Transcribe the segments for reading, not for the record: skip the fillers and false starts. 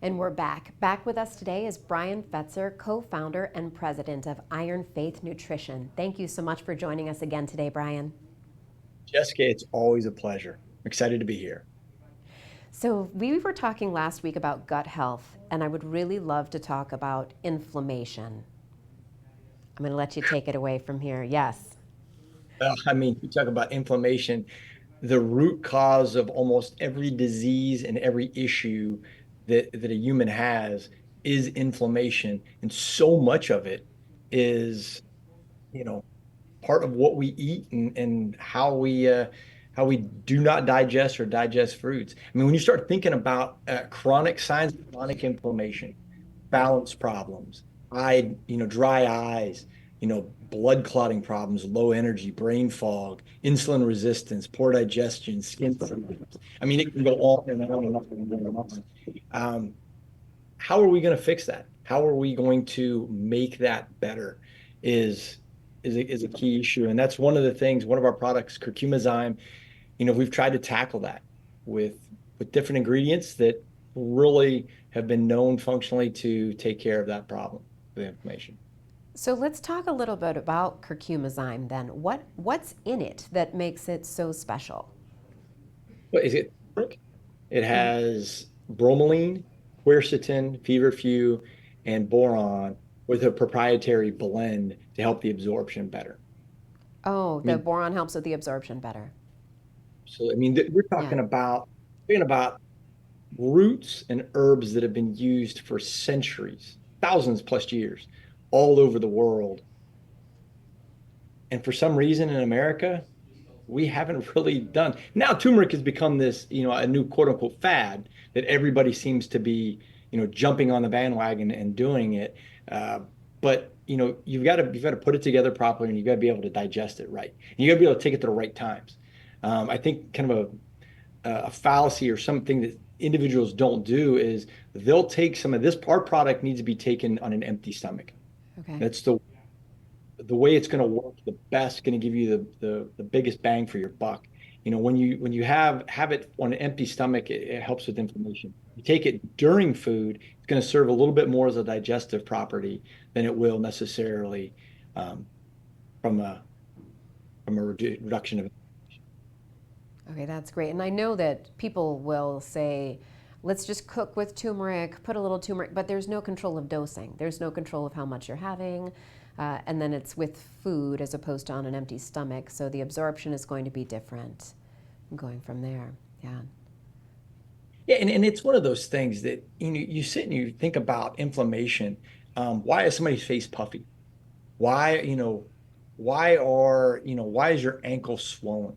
And we're back. Back with us today is Bryan Fetzer, co-founder and president of Iron Faith Nutrition. Thank you so much for joining us again today, Bryan. Jessica, it's always a pleasure. I'm excited to be here. So we were talking last week about gut health, and I would really love to talk about inflammation. I'm going to let you take it away from here. Yes. You talk about inflammation, the root cause of almost every disease and every issue that a human has is inflammation. And so much of it is, you know, part of what we eat and how we do not digest or digest foods. I mean, when you start thinking about chronic signs of chronic inflammation, balance problems, dry eyes, blood clotting problems, low energy, brain fog, insulin resistance, poor digestion, skin problems. I mean, it can go on and on and on and on. Um, how are we going to fix that? How are we going to make that better? Is is a key issue, and that's one of the things. One of our products, Curcumizyme, we've tried to tackle that with different ingredients that really have been known functionally to take care of that problem, the inflammation. So let's talk a little bit about curcumizyme then. What's in it that makes it so special? What is it? It has bromelain, quercetin, feverfew, and boron with a proprietary blend to help the absorption better. Oh, I the mean, boron helps with the absorption better. we're Yeah. talking about roots and herbs that have been used for centuries, thousands plus years, all over the world. And for some reason in America, we haven't really done. Now turmeric has become this, a new quote unquote fad that everybody seems to be, jumping on the bandwagon and doing it. Uh, but you've got to put it together properly, and you've got to be able to digest it right. And you got to be able to take it to the right times. I think kind of a fallacy or something that individuals don't do is they'll take some of this. Our product needs to be taken on an empty stomach. Okay. That's the way it's going to work the best, going to give you the biggest bang for your buck. When you have it on an empty stomach, it helps with inflammation. You take it during food, it's going to serve a little bit more as a digestive property than it will necessarily um, from a reduction of. Okay, that's great. And I know that people will say, let's just cook with turmeric, put a little turmeric, but there's no control of dosing. There's no control of how much you're having. And then it's with food as opposed to on an empty stomach. So the absorption is going to be different going from there. Yeah. Yeah, and it's one of those things that you sit and you think about inflammation. Why is somebody's face puffy? Why, why is your ankle swollen?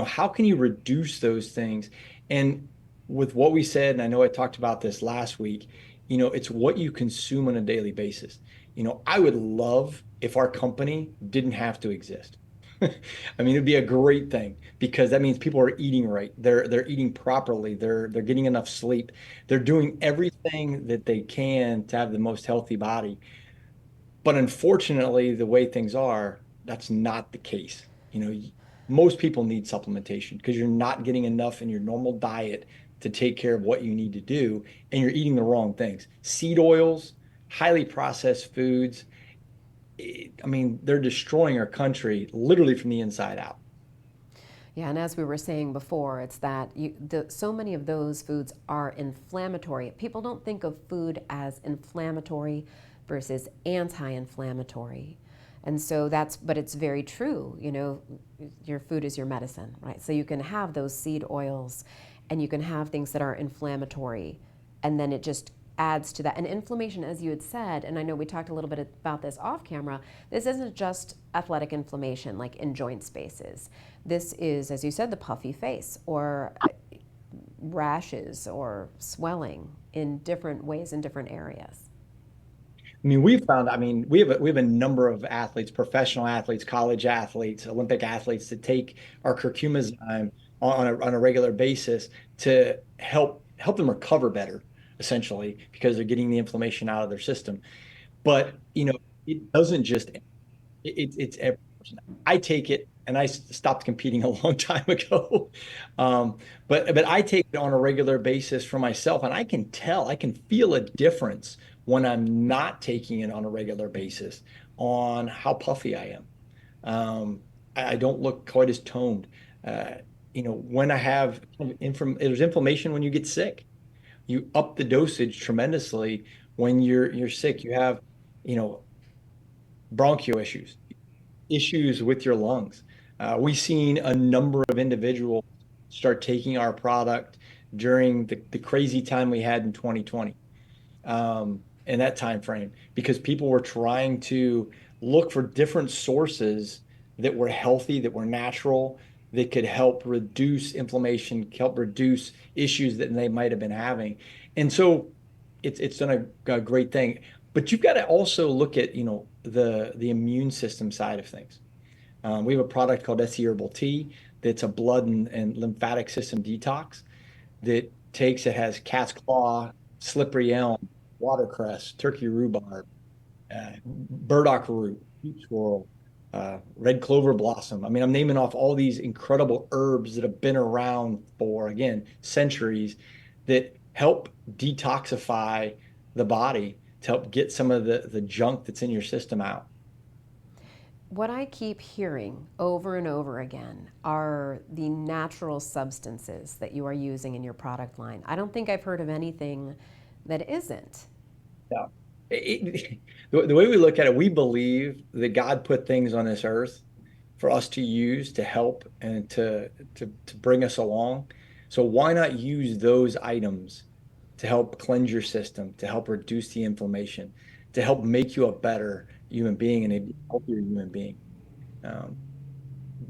How can you reduce those things? And with what we said, and I know I talked about this last week, it's what you consume on a daily basis. I would love if our company didn't have to exist. I mean, it'd be a great thing because that means people are eating right. They're eating properly. They're getting enough sleep. They're doing everything that they can to have the most healthy body. But unfortunately, the way things are, that's not the case. Most people need supplementation because you're not getting enough in your normal diet to take care of what you need to do, and you're eating the wrong things. Seed oils, highly processed foods. I mean, they're destroying our country literally from the inside out. Yeah, and as we were saying before, it's that so many of those foods are inflammatory. People don't think of food as inflammatory versus anti-inflammatory. And so but it's very true. Your food is your medicine, right? So you can have those seed oils and you can have things that are inflammatory, and then it just adds to that. And inflammation, as you had said, and I know we talked a little bit about this off camera, this isn't just athletic inflammation like in joint spaces. This is, as you said, the puffy face or rashes or swelling in different ways in different areas. I mean, we have a number of athletes, professional athletes, college athletes, Olympic athletes that take our curcumin on a regular basis to help them recover better, essentially, because they're getting the inflammation out of their system. But it doesn't just it's every person. I take it and I stopped competing a long time ago. But I take it on a regular basis for myself, and I can tell, I can feel a difference when I'm not taking it on a regular basis on how puffy I am. I don't look quite as toned. Uh, when I have there's inflammation when you get sick. You up the dosage tremendously when you're sick. You have, you know, bronchial issues with your lungs. We've seen a number of individuals start taking our product during the crazy time we had in 2020, in that time frame, because people were trying to look for different sources that were healthy, that were natural, that could help reduce inflammation, help reduce issues that they might have been having. And so it's done a great thing. But you've got to also look at, the immune system side of things. We have a product called SC Herbal Tea that's a blood and lymphatic system detox that it has cat's claw, slippery elm, watercress, turkey rhubarb, burdock root, peach swirl, red clover blossom. I mean, I'm naming off all these incredible herbs that have been around for, again, centuries that help detoxify the body to help get some of the junk that's in your system out. What I keep hearing over and over again are the natural substances that you are using in your product line. I don't think I've heard of anything that isn't. Yeah. The way we look at it, we believe that God put things on this earth for us to use to help and to bring us along. So why not use those items to help cleanse your system, to help reduce the inflammation, to help make you a better human being and a healthier human being? Um,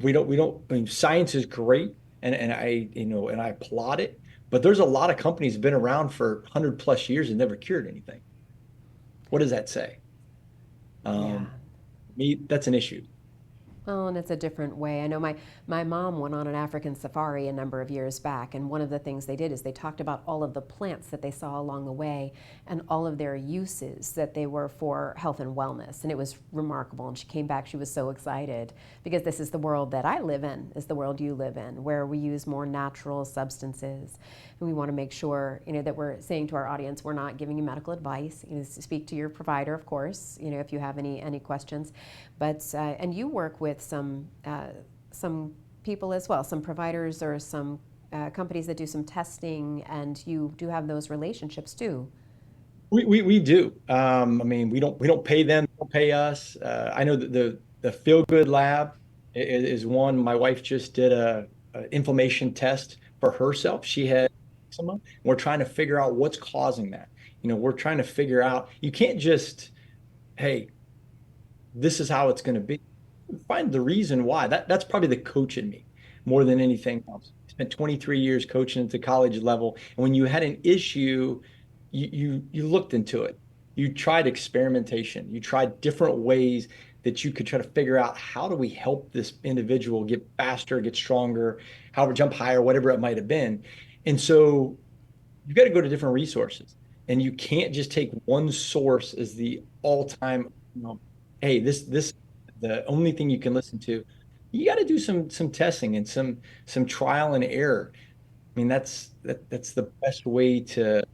I mean, science is great, and I applaud it, but there's a lot of companies that have been around for 100 plus years and never cured anything. What does that say? Yeah. Me, that's an issue. Well, and it's a different way. I know my mom went on an African safari a number of years back, and one of the things they did is they talked about all of the plants that they saw along the way and all of their uses that they were for health and wellness. And it was remarkable. And she came back, she was so excited because this is the world that I live in, is the world you live in, where we use more natural substances. And we want to make sure, that we're saying to our audience, we're not giving you medical advice. Speak to your provider, of course, if you have any questions. But and you work with some people as well, some providers or some companies that do some testing, and you do have those relationships too. We do. I mean, we don't pay them, they don't pay us. I know that the Feel Good Lab is one. My wife just did a inflammation test for herself. She had eczema. We're trying to figure out what's causing that. We're trying to figure out. You can't just, hey, this is how it's going to be. Find the reason why. That's probably the coach in me more than anything else. Spent 23 years coaching at the college level, and when you had an issue, you looked into it. You tried experimentation. You tried different ways that you could try to figure out how do we help this individual get faster, get stronger, how jump higher, whatever it might have been. And so you've got to go to different resources, and you can't just take one source as the all-time, hey, this the only thing you can listen to. You got to do some testing and some trial and error. I mean, that's the best way to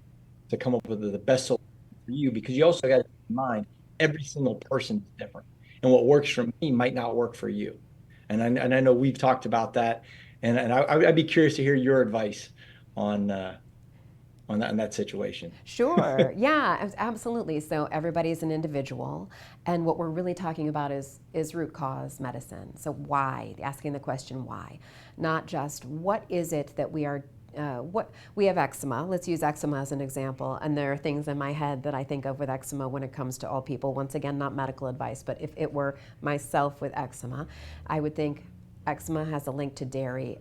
come up with the best solution for you, because you also got to keep in mind every single person is different, and what works for me might not work for you. And I know we've talked about that, and I'd be curious to hear your advice on on that situation. Sure. Yeah, absolutely. So everybody's an individual, and what we're really talking about is root cause medicine. So why? Asking the question why, not just what is it that we are. What we have eczema. Let's use eczema as an example. And there are things in my head that I think of with eczema when it comes to all people. Once again, not medical advice, but if it were myself with eczema, I would think eczema has a link to dairy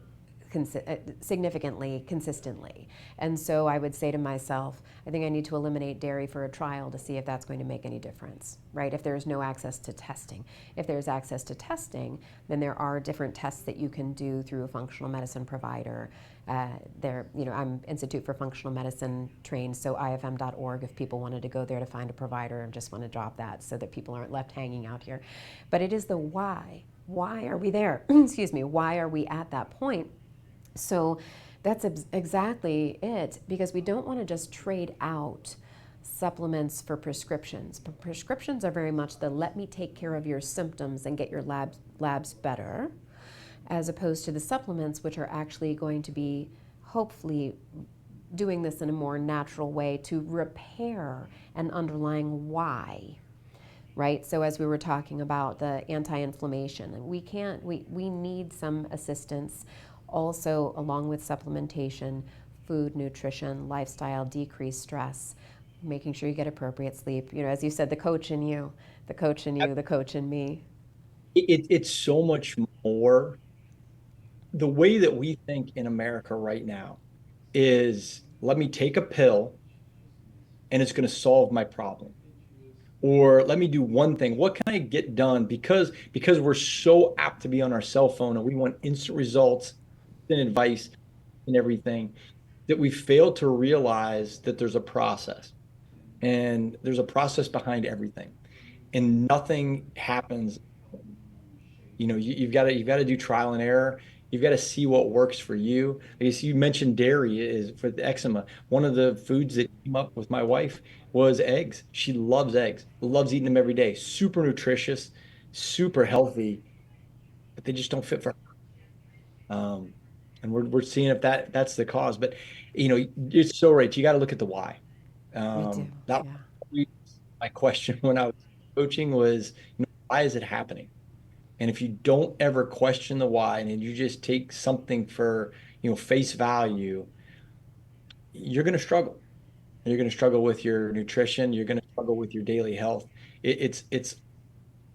significantly, consistently. And so I would say to myself, I think I need to eliminate dairy for a trial to see if that's going to make any difference, right? If there's no access to testing. If there's access to testing, then there are different tests that you can do through a functional medicine provider. I'm Institute for Functional Medicine trained, so ifm.org if people wanted to go there to find a provider. I just want to drop that so that people aren't left hanging out here. But it is the why. why are we there? Excuse me, why are we at that point? So that's exactly it, because we don't want to just trade out supplements for prescriptions. Prescriptions are very much the let me take care of your symptoms and get your labs better, as opposed to the supplements, which are actually going to be hopefully doing this in a more natural way to repair an underlying why, right? So as we were talking about the anti-inflammation, we need some assistance also along with supplementation, food, nutrition, lifestyle, decreased stress, making sure you get appropriate sleep. You know, as you said, the coach in you, the coach in you, the coach in me. It's so much more. The way that we think in America right now is let me take a pill and it's going to solve my problem. Or let me do one thing. What can I get done? Because we're so apt to be on our cell phone and we want instant results and advice and everything that we fail to realize that there's a process and there's a process behind everything. And nothing happens. You've got to do trial and error. You've got to see what works for you. I guess you mentioned dairy is for the eczema. One of the foods that came up with my wife was eggs. She loves eggs, loves eating them every day. Super nutritious, super healthy, but they just don't fit for her. And we're seeing if that's the cause. But it's so right. You got to look at the why. We do, That yeah. was my question when I was coaching was, why is it happening? And if you don't ever question the why and you just take something for, face value, you're going to struggle. You're going to struggle with your nutrition. You're going to struggle with your daily health. It's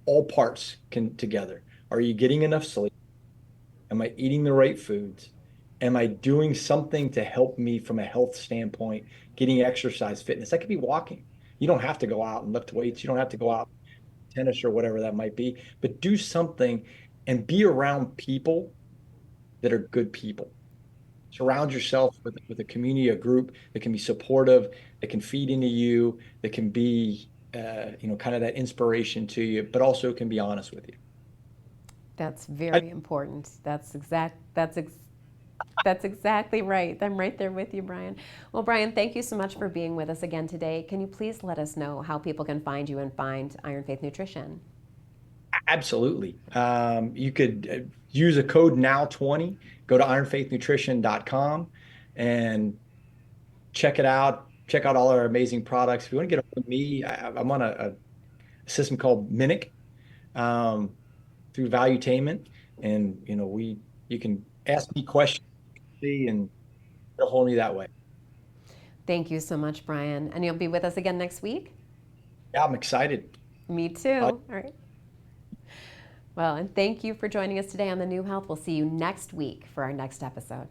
all parts together. Are you getting enough sleep? Am I eating the right foods? Am I doing something to help me from a health standpoint, getting exercise, fitness? That could be walking. You don't have to go out and lift weights. You don't have to go out tennis or whatever that might be, but do something and be around people that are good people. Surround yourself with a community, a group that can be supportive, that can feed into you, that can be, kind of that inspiration to you, but also can be honest with you. That's I, very important. That's exactly right. I'm right there with you, Bryan. Well, Bryan, thank you so much for being with us again today. Can you please let us know how people can find you and find Iron Faith Nutrition? Absolutely. You could use a code now20, go to ironfaithnutrition.com and check it out. Check out all our amazing products. If you want to get a hold of me, I'm on a system called Mimic, through Valuetainment, and you can ask me questions and get a hold of me that way. Thank you so much, Bryan. And you'll be with us again next week? Yeah, I'm excited. Me Uh, too. All right. Well, and thank you for joining us today on The New Health. We'll see you next week for our next episode.